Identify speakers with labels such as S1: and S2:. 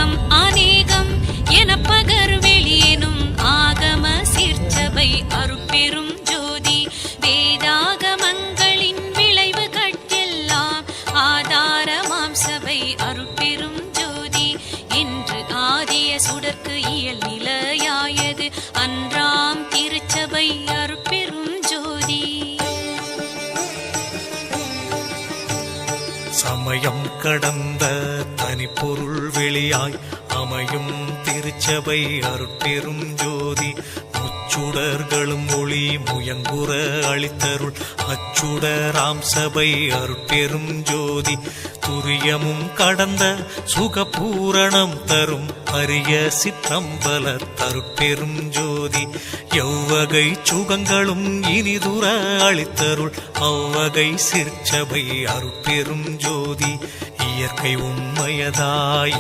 S1: ஏகம் அநேகம் எனப்பகர் வெளியேனும் ஆகம சிற்சபை அருட்பெரும் ஜோதி வேதாகமங்களின் விளைவு கட்டெல்லாம் ஆதாரமாம் சபை அருட்பெரும் ஜோதி என்று ஆதிய சுடர்க்கு இயல் நிலையாயது அன்றாம் திருச்சபை அருட்பெரும் ஜோதி.
S2: சமயம் கடந்த தனிப்பொருள் வெளியாய் அமையும் திருச்சபை அருட்பெரும் ஜோதி முச்சுடர்களும் ஒளி முயங்குற அளித்தருள் அச்சுடராம் சபை அருட்பெரும் ஜோதி துரியமும் கடந்த சுகபூரணம் தரும் அரிய சிற்றம்பல தருட்பெரும் ஜோதி எவ்வகை சுகங்களும் இனிதுர அளித்தருள் அவ்வகை சிற்சபை அருட்பெரும் ஜோதி இயற்கை உண்மையதாய்